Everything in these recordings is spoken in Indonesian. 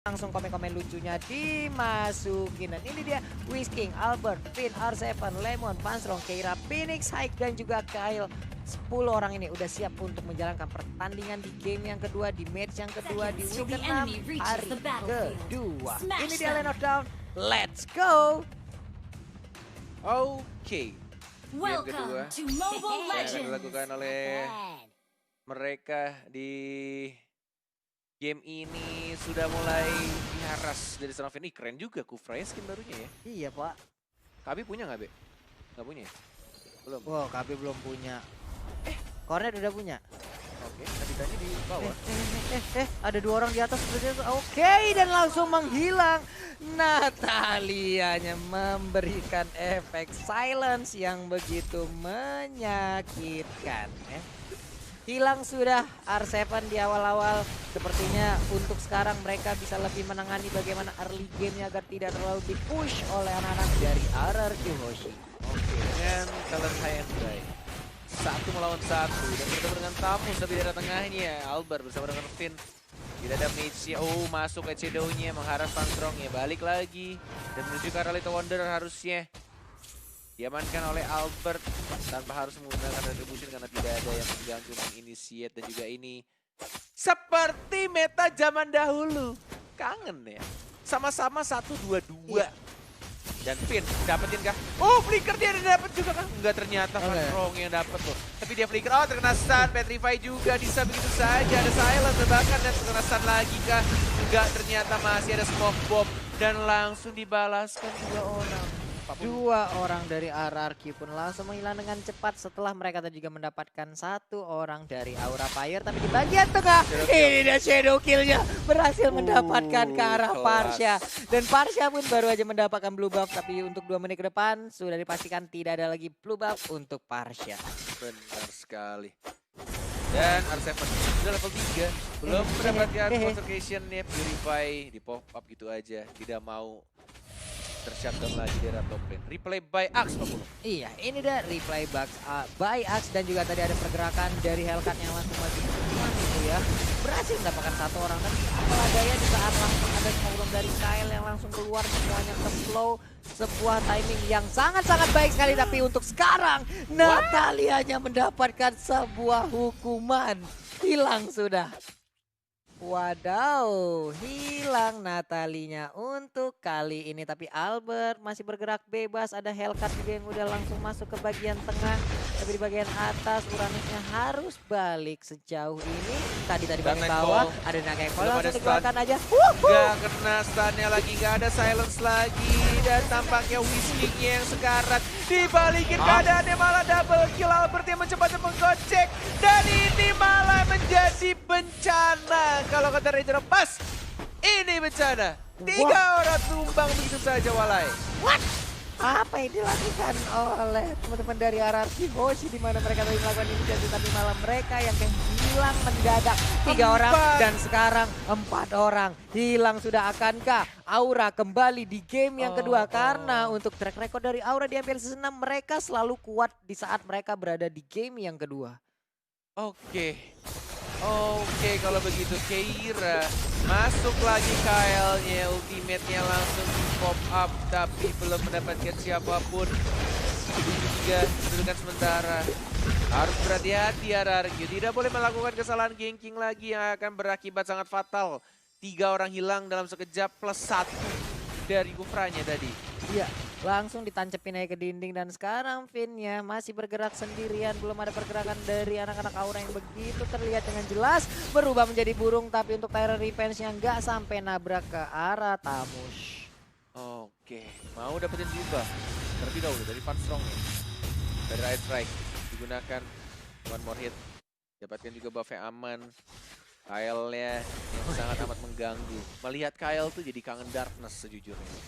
Langsung komen-komen lucunya dimasukin. Dan ini dia Whisking, Albert, Finn, R7, Lemon, Pansrong, Keira, Phoenix, Hike, dan juga Kyle. 10 orang ini udah siap untuk menjalankan pertandingan di game yang kedua, di match yang kedua, di week ke-6 hari kedua. Ini dia Lane of Down, let's go! Oke, game kedua yang akan dilakukan oleh mereka di game ini sudah mulai diharas dari Son of Finn. Ih, keren juga Kufra ya skin barunya ya. Iya pak. Kabi punya nggak, Be? Nggak punya ya? Belum? Wow, KB belum punya. Cornet udah punya. Oke, tadi di bawah. Ada 2 orang di atas sepertinya. Oke, dan langsung menghilang. Natalianya memberikan efek silence yang begitu menyakitkan. Hilang sudah R7 di awal-awal. Sepertinya untuk sekarang mereka bisa lebih menangani bagaimana early game-nya agar tidak terlalu di-push oleh anak-anak dari RRQ Hoshi. Oke, dengan talent high and dry. 1 melawan 1 dan bertemu dengan tamu tapi daerah tengahnya Albert bersama dengan Finn. Tidak ada mage-nya. Oh, masuk ke Shadow-nya mengharap Pansrong-nya. Balik lagi dan menuju ke arah Little Wonder harusnya diamankan oleh Albert tanpa harus menggunakan retribution karena tidak ada yang mengganggu menginitiate. Dan juga ini seperti meta zaman dahulu. Kangen ya. Sama-sama 1-2-2. Dan Finn dapetin kah? Oh, flicker dia dapat juga kah? Enggak, ternyata Pansrong yang dapat loh. Tapi dia flicker. Oh, terkena stun, Petrify juga bisa begitu saja. Ada silence bahkan dan terkena stun lagi kah? Enggak, ternyata masih ada smoke bomb dan langsung dibalaskan 2 orang. 2 orang dari RRQ pun langsung menghilang dengan cepat setelah mereka tadi juga mendapatkan 1 orang dari Aura Fire. Tapi di bagian tengah ini dia Shadow Kill-nya berhasil mendapatkan ke arah Parsha. Dan Parsha pun baru aja mendapatkan blue buff, tapi untuk 2 menit ke depan sudah dipastikan tidak ada lagi blue buff untuk Parsha. Benar sekali. Dan R7 sudah level 3. Belum mendapatkan concentration-nya. Purify di pop up gitu aja. Tidak mau tershutdown lagi dari top lane. Replay by Axe Pak Pulung. Iya, ini dia replay by Axe dan juga tadi ada pergerakan dari Hellcat yang langsung maju itu ya. Berhasil mendapatkan 1 orang dan apalah daya di saat langsung ada smoke dari Kyle yang langsung keluar semuanya ke flow. Sebuah timing yang sangat-sangat baik sekali, tapi untuk sekarang Natalianya mendapatkan sebuah hukuman. Hilang sudah. Wadaw, hilang Natalinya untuk kali ini. Tapi Albert masih bergerak bebas. Ada Hellcat juga yang udah langsung masuk ke bagian tengah. Tapi di bagian atas Uranusnya harus balik sejauh ini. Tadi bagian bawah ada Nagekol langsung dikeluarkan aja. Gak kena stunnya lagi, gak ada silence lagi. Dan tampaknya Whisking-nya yang sekarat. Dibalikin keadaannya malah double kill. Albert yang mencoba menggocek. Dan ini malah menjadi bencana. Kalau kata Ranger pas, ini bencana. 3 orang tumbang begitu saja Walai. What? Apa yang dilakukan oleh teman-teman dari RRQ Hoshi, di mana mereka tadi melakukan inisiatif tapi malah mereka yang hilang mendadak. 3 orang dan sekarang 4 orang hilang sudah. Akankah Aura kembali di game yang kedua? Karena untuk track record dari Aura di MPL Season 6 mereka selalu kuat di saat mereka berada di game yang kedua. Oke, kalau begitu Keira masuk lagi Kyle-nya, ultimate-nya langsung di pop up tapi belum mendapatkan siapapun. Juga kedudukan sementara. Harus berhati-hati RRQ, tidak boleh melakukan kesalahan ganking lagi yang akan berakibat sangat fatal. 3 orang hilang dalam sekejap plus 1 dari Kufranya tadi. Iya, langsung ditancepin aja ke dinding dan sekarang Finn-nya masih bergerak sendirian. Belum ada pergerakan dari anak-anak Aura yang begitu terlihat dengan jelas. Berubah menjadi burung tapi untuk Tyra Revenge-nya nggak sampai nabrak ke arah Tamush. Oke, mau dapetin diubah terlebih dahulu dari Pansrong nih. Dari right strike digunakan one more hit. Dapatkan juga buff-nya aman. Kyle-nya yang sangat amat mengganggu. Melihat Kyle tuh jadi kangen darkness sejujurnya.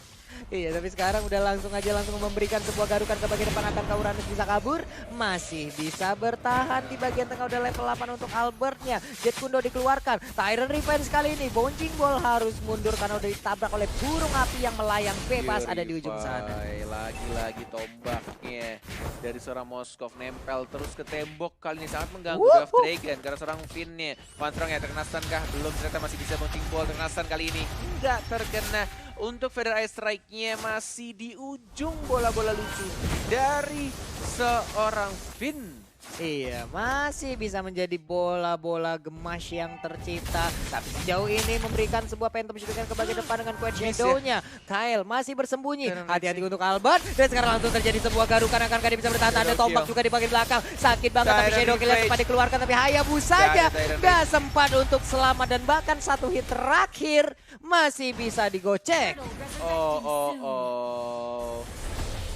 Iya, tapi sekarang udah langsung memberikan sebuah garukan ke bagian depan. Akankah Uranus bisa kabur? Masih bisa bertahan di bagian tengah, udah level 8 untuk Albertnya. Jet Kundo dikeluarkan. Tyrant Revenge kali ini. Bouncing Ball harus mundur karena udah ditabrak oleh burung api yang melayang bebas ada di ujung sana. Lagi-lagi tombaknya dari seorang Moskov nempel terus ke tembok. Kali ini sangat mengganggu Wuhu. Draft Dragon karena seorang Finn-nya. Fantrong ya terkena stun kah? Belum, ternyata masih bisa Bouncing Ball. Terkena stun kali ini. Enggak terkena. Untuk Feather Eye Strike-nya masih di ujung bola-bola lucu dari seorang Finn. Iya, masih bisa menjadi bola-bola gemas yang tercipta. Tapi sejauh ini memberikan sebuah phantom shuriken ke bagian depan dengan Quench Shadow-nya. Kyle masih bersembunyi. Hati-hati untuk Albert. Dan sekarang langsung terjadi sebuah garukan. Akankah dia bisa bertahan? Ada tombak juga di bagian belakang. Sakit banget tapi Shadow Kill sempat dikeluarkan. Tapi Hayabusa-nya gak sempat untuk selamat. Dan bahkan satu hit terakhir masih bisa digocek.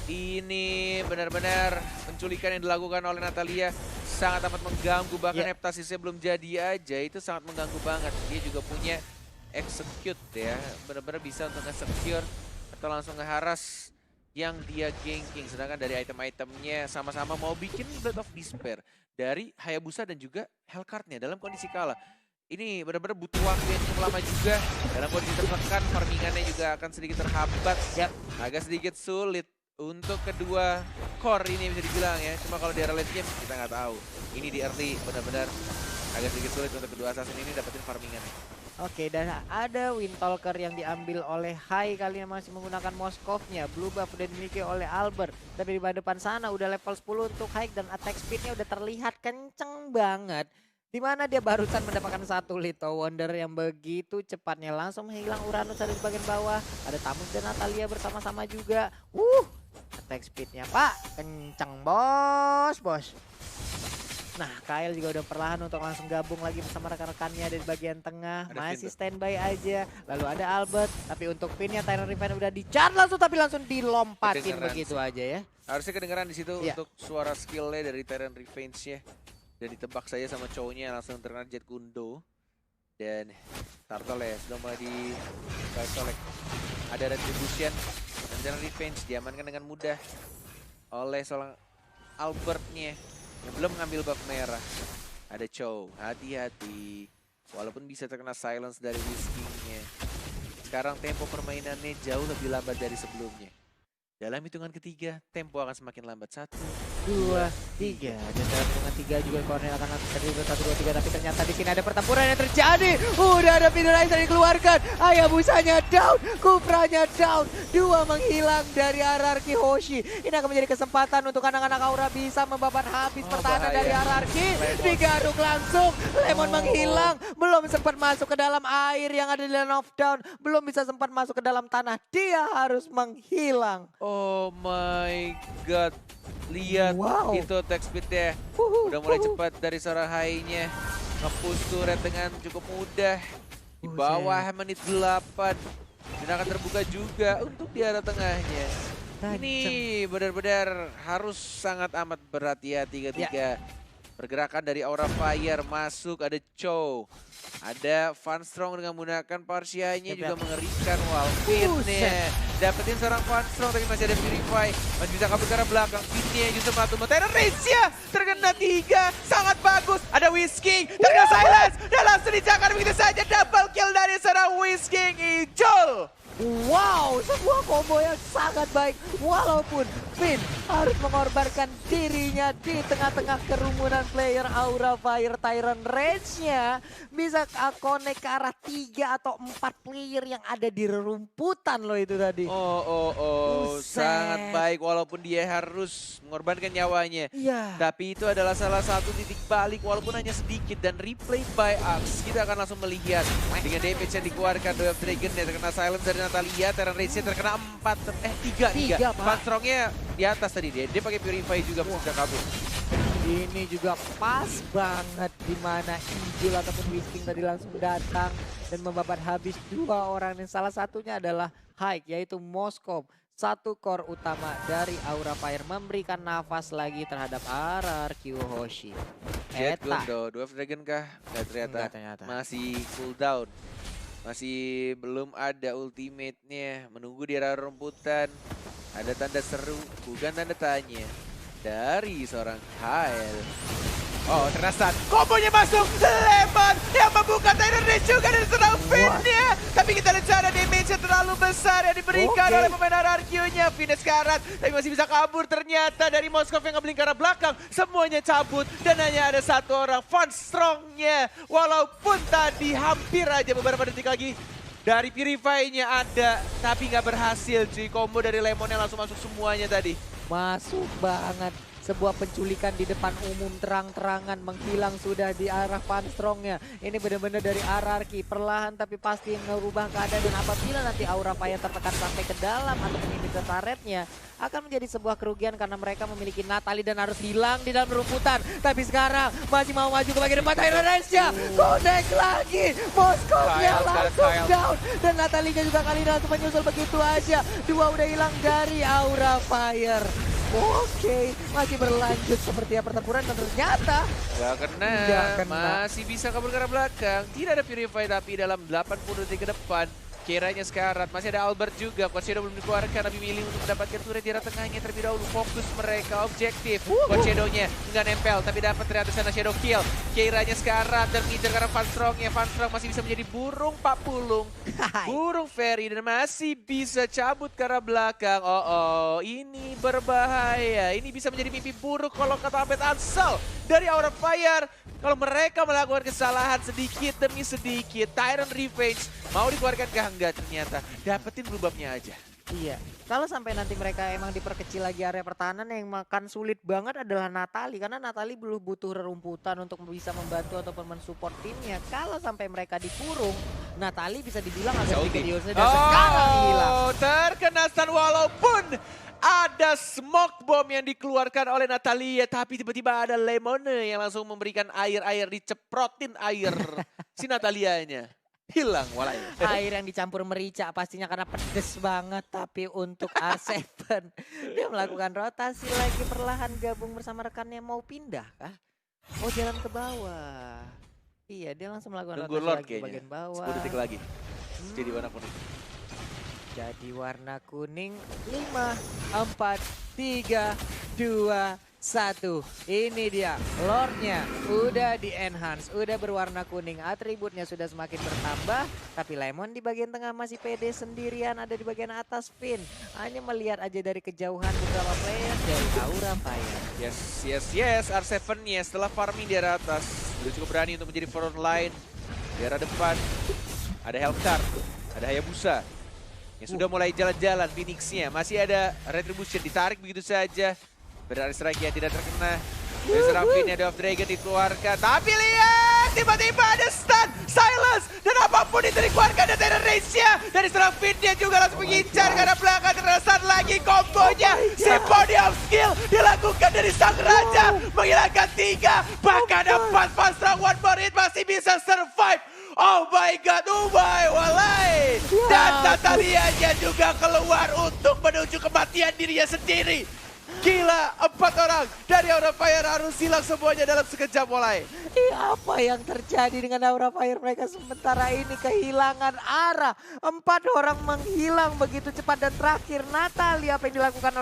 Ini benar-benar penculikan yang dilakukan oleh Natalia sangat amat mengganggu. Bahkan Heptasisnya belum jadi aja, itu sangat mengganggu banget. Dia juga punya execute ya, benar-benar bisa untuk nge-secure atau langsung nge-harass yang dia ganking. Sedangkan dari item-itemnya sama-sama mau bikin Blood of Despair dari Hayabusa dan juga Hellcard-nya dalam kondisi kalah. Ini benar-benar butuh waktu yang cukup lama juga. Dalam kondisi tertekan, farmingannya juga akan sedikit terhambat. Agak sedikit sulit untuk kedua core ini bisa dibilang ya. Cuma kalau di early game kita nggak tahu. Ini di early benar-benar agak sedikit sulit untuk kedua assassin ini dapetin farmingannya. Oke, dan ada Windtalker yang diambil oleh Hai kali ini masih menggunakan Moskov-nya. Blue buff udah dimiliki oleh Albert. Tapi di depan sana udah level 10 untuk Hai dan attack speed-nya udah terlihat kenceng banget. Dimana dia barusan mendapatkan satu Little Wonder yang begitu cepatnya langsung menghilang. Uranus ada di bagian bawah. Ada Tamus dan Natalia bersama-sama juga. Attack speednya Pak, kencang bos. Nah, Kyle juga udah perlahan untuk langsung gabung lagi bersama rekan-rekannya dari bagian tengah. Masih standby aja. Lalu ada Albert, tapi untuk pinnya Tyrant Revenge udah di-charge langsung, tapi langsung dilompatin begitu aja ya. Harusnya kedengeran di situ untuk suara skillnya dari Tyrant Revenge ya. Dan ditebak saja sama cowoknya langsung terkena Jet Kundo. Dan Turtle ya sudah mulai di-collect. Ada Retribution dan Tyrant Revenge diamankan dengan mudah oleh seorang Albert-nya yang belum mengambil buff merah. Ada Chow, hati-hati. Walaupun bisa terkena silence dari Whisking-nya. Sekarang tempo permainannya jauh lebih lambat dari sebelumnya. Dalam hitungan ketiga, tempo akan semakin lambat. 1, 2, 3. Dan dalam hitungan 3 juga Cornel akan langsung terlibat 1, 2, 3. Tapi ternyata di sini ada pertempuran yang terjadi. Udah ada Pidorizer dikeluarkan. Hayabusanya down, Kupranya down. 2 menghilang dari hierarki Hoshi. Ini akan menjadi kesempatan untuk anak-anak Aura bisa membabat habis pertahanan dari hierarki. Digaruk langsung, Lemon menghilang. Belum sempat masuk ke dalam air yang ada di Land of Down. Belum bisa sempat masuk ke dalam tanah. Dia harus menghilang. Oh my god. Lihat itu attack speed-nya. Udah mulai cepat dari seorang Hai-nya. Nge-push turret dengan cukup mudah. Di bawah menit 8. Dan akan terbuka juga untuk di arah tengahnya. Ini benar-benar harus sangat amat berhati-hati ketika pergerakan dari Aura Fire masuk. Ada Chow. Ada Fanstrong dengan menggunakan Parsia-nya juga mengerikan. Fit-nya dapetin seorang Fanstrong tapi masih ada Purify. Masih bisa kabur ke arah belakang. Fit-nya justru Tyrant Rage-nya terkena 3. Sangat bagus. Ada Whisking. Terkena silence. Dan langsung dicakar begitu saja. Double kill dari seorang Whisking. Ijol. Wow, sebuah combo yang sangat baik. Walaupun Finn harus mengorbankan dirinya di tengah-tengah kerumunan player Aura Fire, Tyrant Rage-nya bisa connect ke arah 3 atau 4 player yang ada di rerumputan loh itu tadi. Sangat baik walaupun dia harus mengorbankan nyawanya. Tapi itu adalah salah satu titik balik walaupun hanya sedikit dan replay by Axe. Kita akan langsung melihat dengan damage yang dikeluarkan Draft Dragon yang terkena silence dari Natalia. Tyrant Rage-nya terkena 3. Fanstrong-nya di atas tadi dia pakai Purify juga bisa kabur. Ini juga pas banget di mana Ijul ataupun Whisking tadi langsung datang dan membabat habis 2 orang dan salah satunya adalah Haik yaitu Moskov. 1 core utama dari Aura Fire memberikan nafas lagi terhadap RRQ Hoshi. Jet Kundo, Dwarf Dragon kah? Nggak ternyata. Masih cooldown. Masih belum ada ultimate-nya. Menunggu di area rumputan. Ada tanda seru, bukan tanda tanya. Dari seorang Kyle. Oh, terasa kombonya masuk. Lemon yang membuka Tyrant Rage juga dari serang Finn-nya. Tapi kita lihat cara damage-nya terlalu besar yang diberikan oleh pemain RRQ-nya. Finn sekarat, tapi masih bisa kabur ternyata dari Moskov yang ngebling ke arah belakang. Semuanya cabut dan hanya ada satu orang Van Strong-nya. Walaupun tadi hampir aja beberapa detik lagi dari Purify-nya ada, tapi nggak berhasil cuy. Combo dari Lemon yang langsung masuk semuanya tadi. Masuk banget. Sebuah penculikan di depan umum terang-terangan menghilang sudah di arah Van Strong-nya. Ini benar-benar dari RRQ perlahan tapi pasti merubah keadaan, dan apabila nanti Aura Fire tertekan sampai ke dalam atau ini ke turretnya akan menjadi sebuah kerugian karena mereka memiliki Natalie dan harus hilang di dalam rumputan. Tapi sekarang masih mau maju ke bagian depan, Tyrant Rage-nya connect lagi. Moskov-nya langsung down dan Natalie-nya juga kali ini langsung menyusul begitu aja. Dua udah hilang dari Aura Fire. Oke, masih berlanjut seperti pertempuran dan ternyata Gak kena, masih bisa kabur ke arah belakang. Tidak ada Purify tapi dalam 80 detik ke depan kiranya sekarat. Masih ada Albert juga, Coach Shadow belum dikeluarkan tapi milih untuk mendapatkan turret di arah tengahnya terlebih dahulu. Fokus mereka, objektif. Coach Shadow-nya nggak nempel tapi dapat ternyata sana Shadow kill. Kiranya sekarat dan ngincer karena Van Strong-nya. Van Strong masih bisa menjadi burung Pak Pulung. Burung Fairy dan masih bisa cabut ke arah belakang. Oh, ini berbahaya. Ini bisa menjadi mimpi buruk kalau kata Ahmed Ansel dari Aura Fire. Kalau mereka melakukan kesalahan sedikit demi sedikit, Tyrant Revenge mau dikeluarkan ke enggak, ternyata dapetin blue-buff-nya aja. iya, kalau sampai nanti mereka emang diperkecil lagi area pertahanan, yang makan sulit banget adalah Natalie. Karena Natalie belum butuh rerumputan untuk bisa membantu ataupun mensupport timnya. Kalau sampai mereka dikurung, Natalie bisa dibilang agak sedikit diusir dan sekarang hilang. Terkena stun walaupun ada smoke bomb yang dikeluarkan oleh Natalia. Tapi tiba-tiba ada Lemon yang langsung memberikan air diceprotin air si Natalianya. Hilang walai. Air yang dicampur merica pastinya karena pedes banget. Tapi untuk A7 dia melakukan rotasi lagi perlahan gabung bersama rekannya. Mau pindah kah? Oh, jalan ke bawah. Iya, dia langsung melakukan Tunggu rotasi Lord lagi ke bagian kayaknya. bawah. 10 detik lagi. Jadi warna kuning. Jadi warna kuning 5, 4, 3, 2, 1. Ini dia Lordnya udah di enhance, udah berwarna kuning, atributnya sudah semakin bertambah. Tapi Lemon di bagian tengah masih pede sendirian, ada di bagian atas Finn. Hanya melihat aja dari kejauhan beberapa player dari Aura Fire. Yes. R7-nya setelah farming di arah atas sudah cukup berani untuk menjadi front line. Di arah depan ada Hellcar, ada Hayabusa yang sudah mulai jalan-jalan. Phoenix-nya masih ada Retribution ditarik begitu saja. Berarti strike yang tidak terkena. Serang Finn ada Off Dragon dikeluarkan. Tapi lihat, tiba-tiba ada stun, silence, dan apapun itu dikeluarkan dari Tyrant Rage-nya. Dari serang Finn-nya juga langsung mengincar karena belakang terasa lagi kombonya. Symphony of Skill dilakukan dari sang raja, menghilangkan 3, bahkan 4 Van Strong, one more hit masih bisa survive. Oh my god, walai. Dan Natalianya juga keluar untuk menuju kematian dirinya sendiri. Gila, 4 orang dari Aura Fire harus hilang semuanya dalam sekejap walai. Apa yang terjadi dengan Aura Fire? Mereka sementara ini kehilangan arah. 4 orang menghilang begitu cepat dan terakhir Natalie. Apa yang dilakukan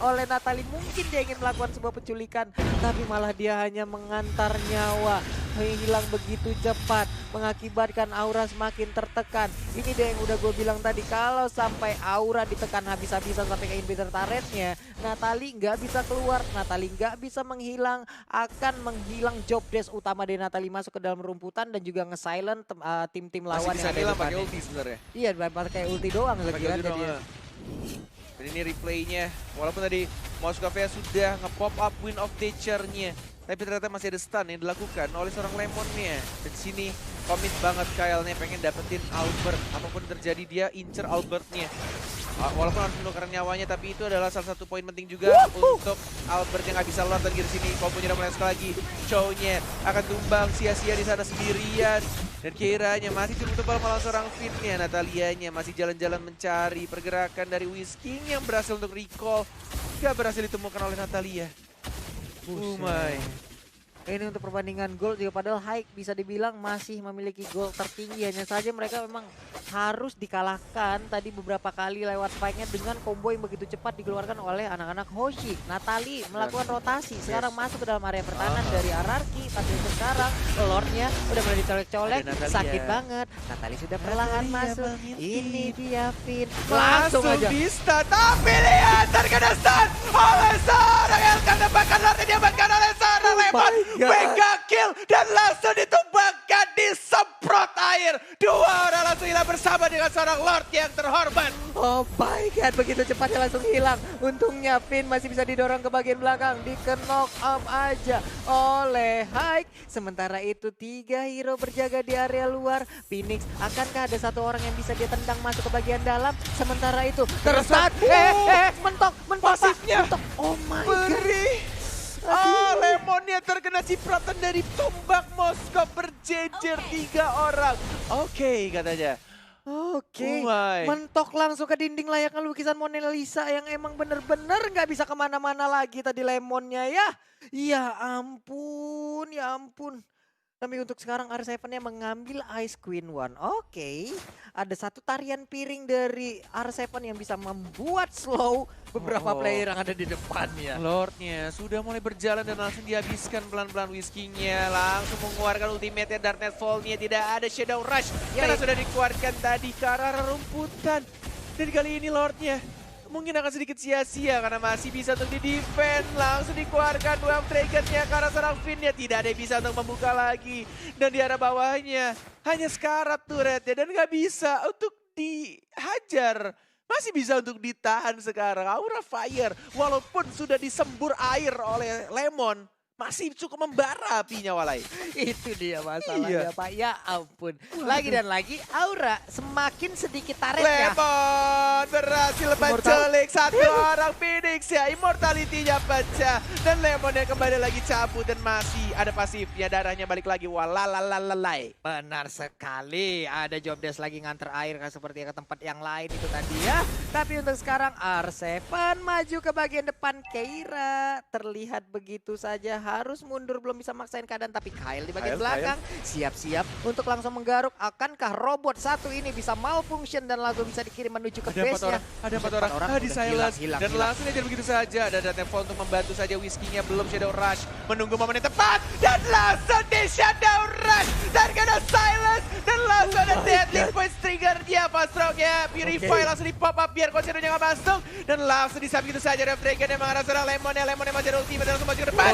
oleh Natalie? Mungkin dia ingin melakukan sebuah penculikan, tapi malah dia hanya mengantar nyawa. Hilang begitu cepat mengakibatkan Aura semakin tertekan. Ini dia yang udah gue bilang tadi, kalau sampai Aura ditekan habis-habisan sampai ke inhibitor turretnya, Natalie nggak bisa keluar, Natalie nggak bisa menghilang, akan menghilang job desk utama dari Natalie masuk ke dalam rumputan dan juga nge-silent tim-tim lawan yang ada di depannya. Pakai ulti sebenarnya. Iya, pakai ulti doang lagi kan dia. Dan ini replaynya, walaupun tadi Moskova sudah nge-pop up Wind of Nature-nya, tapi ternyata masih ada stun yang dilakukan oleh seorang Lemon-nya. Dan sini komit banget Kyle-nya pengen dapetin Albert. Apapun terjadi dia incer Albert-nya. Walaupun harus menukarkan nyawanya, tapi itu adalah salah satu poin penting juga untuk Albert yang nggak bisa lewat dan sini. Kombonya udah mulai sekali lagi. Chow-nya akan tumbang sia-sia di sana sendirian. Dan kiranya masih cukup tebal melawan seorang Finn-nya. Natalianya masih jalan-jalan mencari pergerakan dari Whisking yang berhasil untuk recall. Gak berhasil ditemukan oleh Natalia. Oh my. Ini untuk perbandingan gol juga padahal Haik bisa dibilang masih memiliki gol tertinggi. Hanya saja mereka memang harus dikalahkan tadi beberapa kali lewat fight-nya dengan combo yang begitu cepat dikeluarkan oleh anak-anak Hoshi. Natali melakukan rotasi, sekarang masuk ke dalam area pertahanan dari Ararki. Tapi untuk sekarang Lordnya udah mulai dicolek-colek, sakit banget. Natali sudah perlahan masuk. Ini dia Finn. Langsung aja. Di stun, tapi lihat terkena stun oleh seorang Elkan, bahkan Lord diamankan oleh seorang Lemon. Mega kill dan langsung ditumbangkan, disemprot air. Dua orang langsung hilang bersama dengan seorang Lord yang terhormat. Oh my god, begitu cepatnya langsung hilang. Untungnya Finn masih bisa didorong ke bagian belakang, di-knock up aja oleh Haik. Sementara itu 3 hero berjaga di area luar. Phoenix, akankah ada satu orang yang bisa dia tendang masuk ke bagian dalam? Sementara itu tersesat. Mentok, Pasifnya. mentok. Oh my god. Lemonnya terkena cipratan dari tombak Moskov, berjejer 3 orang. Oke, katanya. Oke, Oh my. mentok langsung ke dinding layaknya lukisan Mona Lisa yang emang bener-bener nggak bisa kemana-mana lagi tadi Lemonnya ya. Ya ampun, ya ampun. Tapi untuk sekarang R7-nya mengambil Ice Queen One. Oke, ada satu tarian piring dari R7 yang bisa membuat slow beberapa player yang ada di depannya. Lordnya sudah mulai berjalan dan langsung dihabiskan pelan-pelan whiskinya. Langsung mengeluarkan ultimate-nya, Darknet Fall-nya. Tidak ada Shadow Rush karena sudah dikeluarkan tadi ke arah rumputan. Dan kali ini Lordnya mungkin akan sedikit sia-sia karena masih bisa untuk di-defend. Langsung dikeluarkan Wave Dragon-nya ke arah seorang Finn-nya. Tidak ada yang bisa untuk membuka lagi. Dan di arah bawahnya hanya sekarat turretnya dan nggak bisa untuk dihajar. Masih bisa untuk ditahan sekarang. Aura Fire walaupun sudah disembur air oleh Lemon, masih cukup membara apinya Walai. Itu dia masalahnya Pak, ya ampun. Lagi dan lagi Aura semakin sedikit tareknya. Lemon berhasil menculik satu orang Phoenix ya. Immortality-nya pecah. Dan Lemon yang kembali lagi cabut dan masih ada pasifnya. Darahnya balik lagi. Walalalalai. Benar sekali, ada job desk lagi nganter air seperti ke tempat yang lain itu tadi ya. Tapi untuk sekarang R7 maju ke bagian depan. Keira terlihat begitu saja harus mundur, belum bisa maksain keadaan. Tapi Kyle di bagian belakang siap-siap untuk langsung menggaruk. Akankah robot satu ini bisa malfunction dan langsung bisa dikirim menuju ke base-nya? Ada 4 orang. Di silence. Dan langsung aja begitu saja. Ada Darknetfall untuk membantu saja whiskinya. Belum Shadow Rush. Menunggu momen yang tepat. Dan langsung di Shadow Rush. Dan kena silence. Dan langsung ada deadly point trigger-nya. Fast-rock-nya. Purify langsung di pop up biar Consider-nya nggak masuk. Dan langsung disambut begitu saja. Rev Dragon yang mengarah seorang Lemon-nya. Lemon-nya masih ada ultimate dan langsung maju ke depan.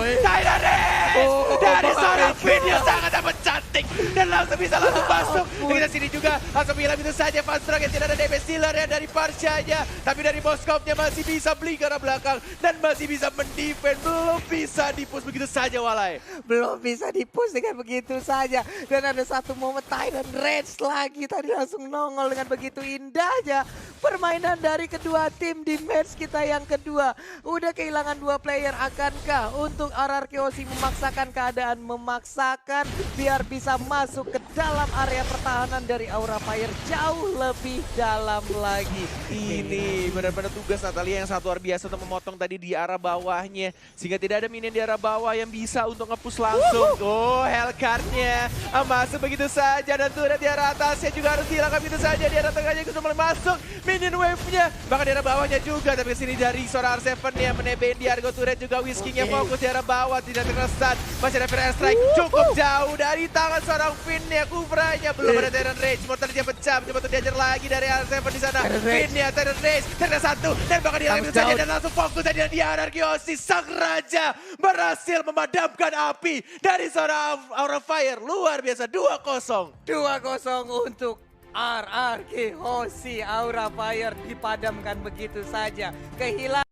Dari seorang Finn yang sangat amat cantik. Dan langsung bisa langsung masuk. Kita sini juga langsung bilang itu saja. Fast-rock yang tidak ada damage dealer ya dari Parshanya. Tapi dari Moskov-nya masih bisa beli ke arah belakang. Dan masih bisa mendefend. Belum bisa di-push begitu saja Walai. Belum bisa di-push dengan begitu saja. Dan ada satu momen Tyrant Rage lagi. Tadi langsung nongol dengan begitu indahnya. Permainan dari kedua tim di match kita yang kedua. Udah kehilangan 2 player. Akankah untuk RRQ Hoshi memaksakan keadaan? Memaksakan biar bisa masuk ke dalam area pertahanan dari Aura Fire jauh lebih dalam lagi. Ini benar-benar tugas Natalia yang sangat luar biasa untuk memotong tadi di arah bawahnya. Sehingga tidak ada minion di arah bawah yang bisa untuk nge-push langsung. Oh, Hellcard-nya masuk begitu saja. Dan turret di arah atasnya juga harus dihilangkan begitu saja. Di arah tengahnya sudah mulai masuk minion wave-nya. Bahkan di arah bawahnya juga. Tapi kesini dari seorang R7-nya menebein di Argo turret juga. Whiskinya fokus di arah bawah. Tidak terkesan. Masih ada Fire Strike. Cukup jauh dari tangan seorang Finn-nya. Kubranya belum ada Tyrant Rage. Mortality pecah. Coba untuk diajar lagi dari R7 di sana. Finn-nya Tyrant Rage. Terkena satu. Dan bahkan dia begitu saja. Dan langsung fokus saja di Anarchy Hoshi. Sang Raja berhasil memadamkan api dari seorang Aura Fire. Luar biasa. 2-0. 2-0 untuk RRQ Hoshi. Aura Fire dipadamkan begitu saja. Kehilangan